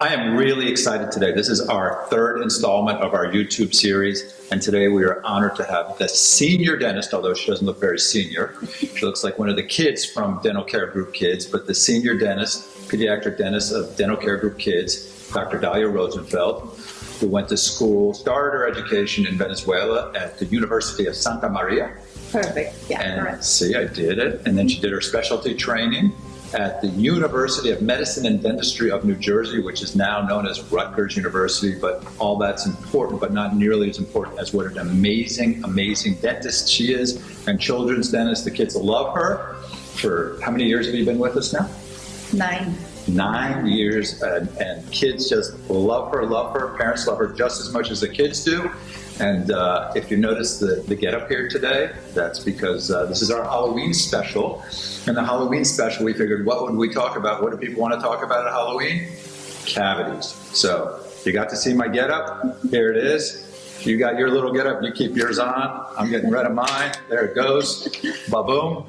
I am really excited today. This is our third installment of our YouTube series, and today we are honored to have the senior dentist, although she doesn't look very senior. She looks like one of the kids from Dental Care Group Kids, but the senior dentist, pediatric dentist of Dental Care Group Kids, Dr. Dalia Rosenfeld, who went to school, started her education in Venezuela at the University of Santa Maria. Perfect, yeah, And correct. see, I did it. And then she did her specialty training at the University of Medicine and Dentistry of New Jersey, which is now known as Rutgers University, but all that's important, but not nearly as important as what an amazing, amazing dentist she is, and children's dentist. The kids love her. For how many years have you been with us now? 9. 9 years, and kids just love her, parents love her just as much as the kids do. And if you notice the get up here today, that's because this is our Halloween special. And the Halloween special, we figured, what would we talk about? What do people want to talk about at Halloween? Cavities. So you got to see my get up. Here it is. You got your little get up. You keep yours on. I'm getting rid of mine. There it goes. Ba-boom.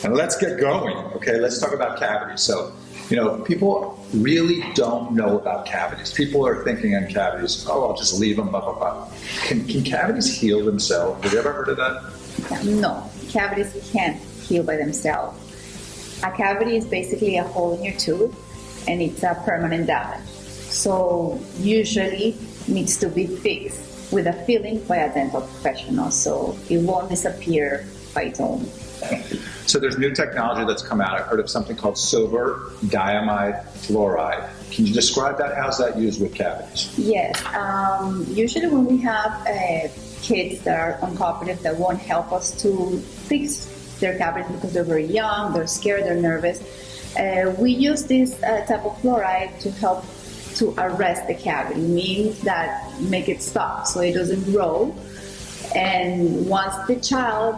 And let's get going. Okay, let's talk about cavities. So, you know, people really don't know about cavities. People are thinking on cavities, oh, I'll just leave them, blah, blah, blah. Can cavities heal themselves? Have you ever heard of that? No, cavities can't heal by themselves. A cavity is basically a hole in your tooth, and it's a permanent damage. So usually needs to be fixed with a filling by a dental professional, so it won't disappear by its own. So there's new technology that's come out. I've heard of something called silver diamide fluoride. Can you describe that? How's that used with cavities? Yes, usually when we have kids that are uncooperative that won't help us to fix their cavities because they're very young, they're scared, they're nervous, we use this type of fluoride to help to arrest the cavity. It means that make it stop so it doesn't grow. And once the child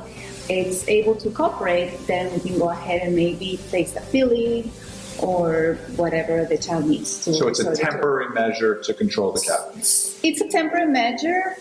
is able to cooperate, then we can go ahead and maybe place a filling or whatever the child needs to. So it's a temporary measure to control the cavities. It's a temporary measure.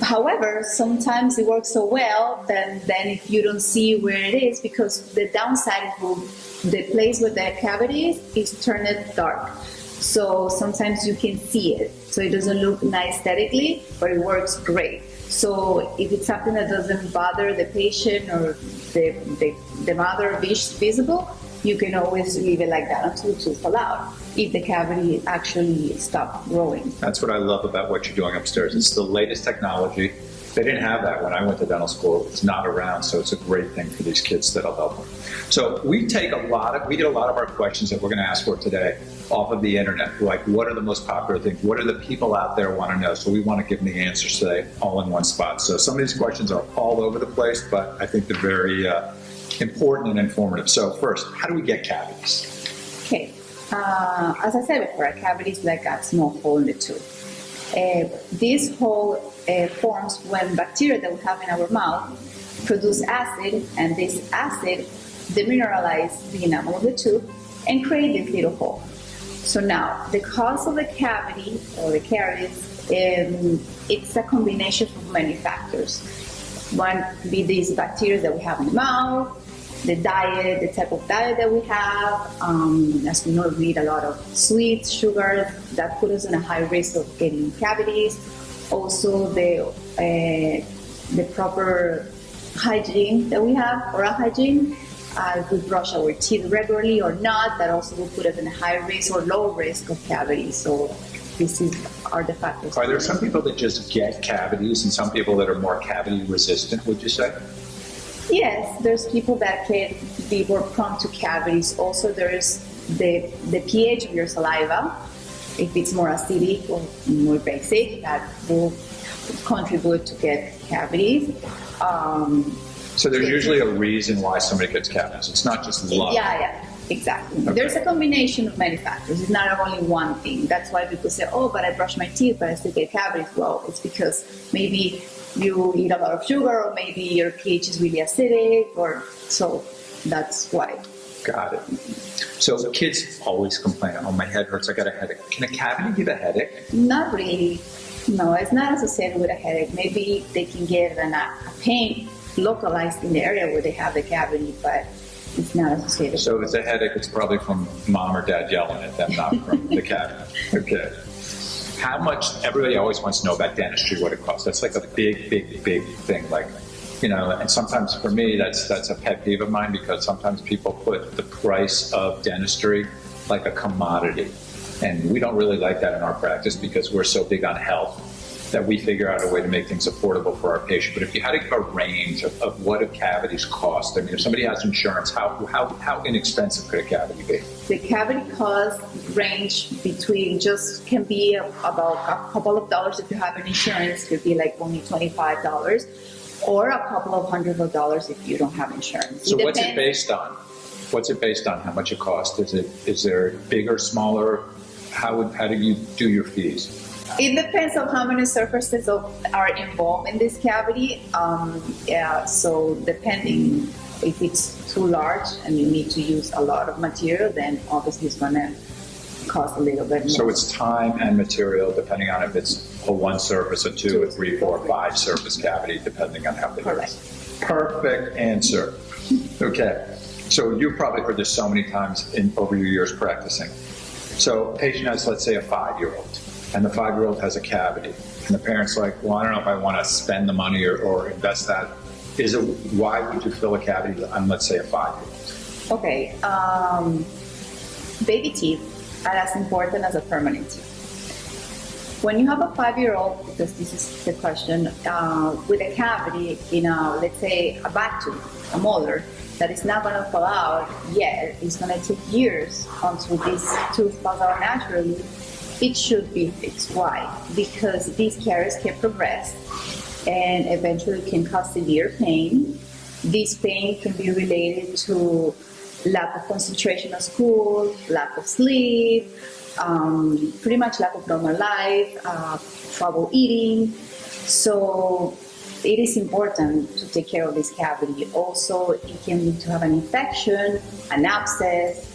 However, sometimes it works so well that then if you don't see where it is, because the downside is the place where the cavity is turned dark. So sometimes you can see it. So it doesn't look nice aesthetically, but it works great. So if it's something that doesn't bother the patient or the mother visible, you can always leave it like that until the tooth fall out, if the cavity actually stops growing. That's what I love about what you're doing upstairs. It's the latest technology. They didn't have that when I went to dental school. It's not around, so it's a great thing for these kids that'll help them. So we get a lot of our questions that we're going to ask for today off of the internet. Like, what are the most popular things? What are the people out there want to know? So we want to give them the answers today all in one spot. So some of these questions are all over the place, but I think they're very important and informative. So first, how do we get cavities? Okay, as I said before, a cavity is like a small hole in the tooth. This hole forms when bacteria that we have in our mouth produce acid, and this acid demineralizes the enamel of the tooth and create this little hole. So now, the cause of the cavity or the caries, it's a combination of many factors. One be these bacteria that we have in the mouth, the diet, the type of diet that we have. As we know, we eat a lot of sweets, sugars, that put us in a high risk of getting cavities. Also, the proper hygiene that we have, oral hygiene. If we brush our teeth regularly or not, that also will put us in a high risk or low risk of cavities. So are the factors. Are there some people that just get cavities and some people that are more cavity resistant, would you say? Yes, there's people that can be more prone to cavities. Also, there's the pH of your saliva. If it's more acidic or more basic, that will contribute to get cavities. So there's usually a reason why somebody gets cavities. It's not just luck. Yeah, exactly. Okay. There's a combination of many factors. It's not only one thing. That's why people say, oh, but I brush my teeth, but I still get cavities. Well, it's because maybe you eat a lot of sugar, or maybe your pH is really acidic, or so that's why. Got it. So kids always complain, oh, my head hurts, I got a headache. Can a cavity give a headache? Not really. No, it's not associated with a headache. Maybe they can get a pain localized in the area where they have the cavity, but It's not associated. So if it's a headache, it's probably from mom or dad yelling at them, not from the cavity. Okay. How much, everybody always wants to know about dentistry, what it costs. That's like a big, big, big thing. Like, you know, and sometimes for me, that's a pet peeve of mine, because sometimes people put the price of dentistry like a commodity. And we don't really like that in our practice, because we're so big on health that we figure out a way to make things affordable for our patient. But if you had to give a range of what do cavities cost, I mean, if somebody has insurance, how inexpensive could a cavity be? The cavity cost range between can be about a couple of dollars if you have an insurance, could be like only $25, or a couple of $100s if you don't have insurance. So what's it based on? What's it based on? How much it costs? Is there bigger, smaller? How do you do your fees? It depends on how many surfaces are involved in this cavity. So depending if it's too large and you need to use a lot of material, then obviously it's going to cost a little bit more. So it's time and material, depending on if it's a one surface, a two, a three, four, five surface cavity, depending on how big it is. Perfect answer. Okay. So you've probably heard this so many times over your years practicing. So a patient has, let's say, a 5-year-old, and the 5-year-old has a cavity, and the parent's like, well, I don't know if I want to spend the money or invest that. Why would you fill a cavity on, let's say, a 5-year-old? Okay, baby teeth are as important as a permanent tooth. When you have a 5-year-old, because this is the question, with a cavity in let's say, a back tooth, a molar, that is not going to fall out yet, it's going to take years until this tooth falls out naturally, it should be fixed. Why? Because these caries can progress and eventually can cause severe pain. This pain can be related to lack of concentration at school, lack of sleep, pretty much lack of normal life, trouble eating. So it is important to take care of this cavity. Also, it can lead to have an infection, an abscess.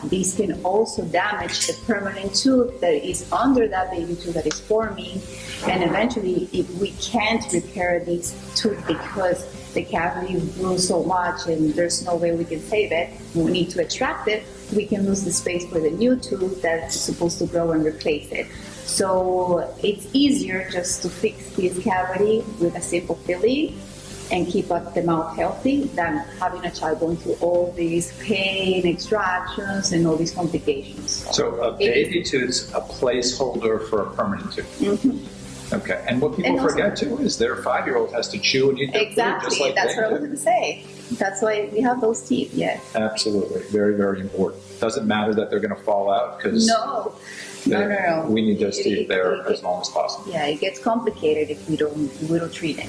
This can also damage the permanent tooth that is under that baby tooth that is forming. And eventually, if we can't repair this tooth because the cavity grew so much and there's no way we can save it, we need to extract it, we can lose the space for the new tooth that's supposed to grow and replace it. So it's easier just to fix this cavity with a simple filling and keep up the mouth healthy than having a child going through all these pain, extractions, and all these complications. So a baby tooth's a placeholder for a permanent tooth. Mm-hmm. Okay. And what people forget too is their 5-year-old has to chew and eat their food just like that's they what I was do. going to say. That's why we have those teeth, yes. Absolutely. Very, very important. Doesn't matter that they're going to fall out, because No. we need those teeth there as long as possible. Yeah, it gets complicated if we don't treat it.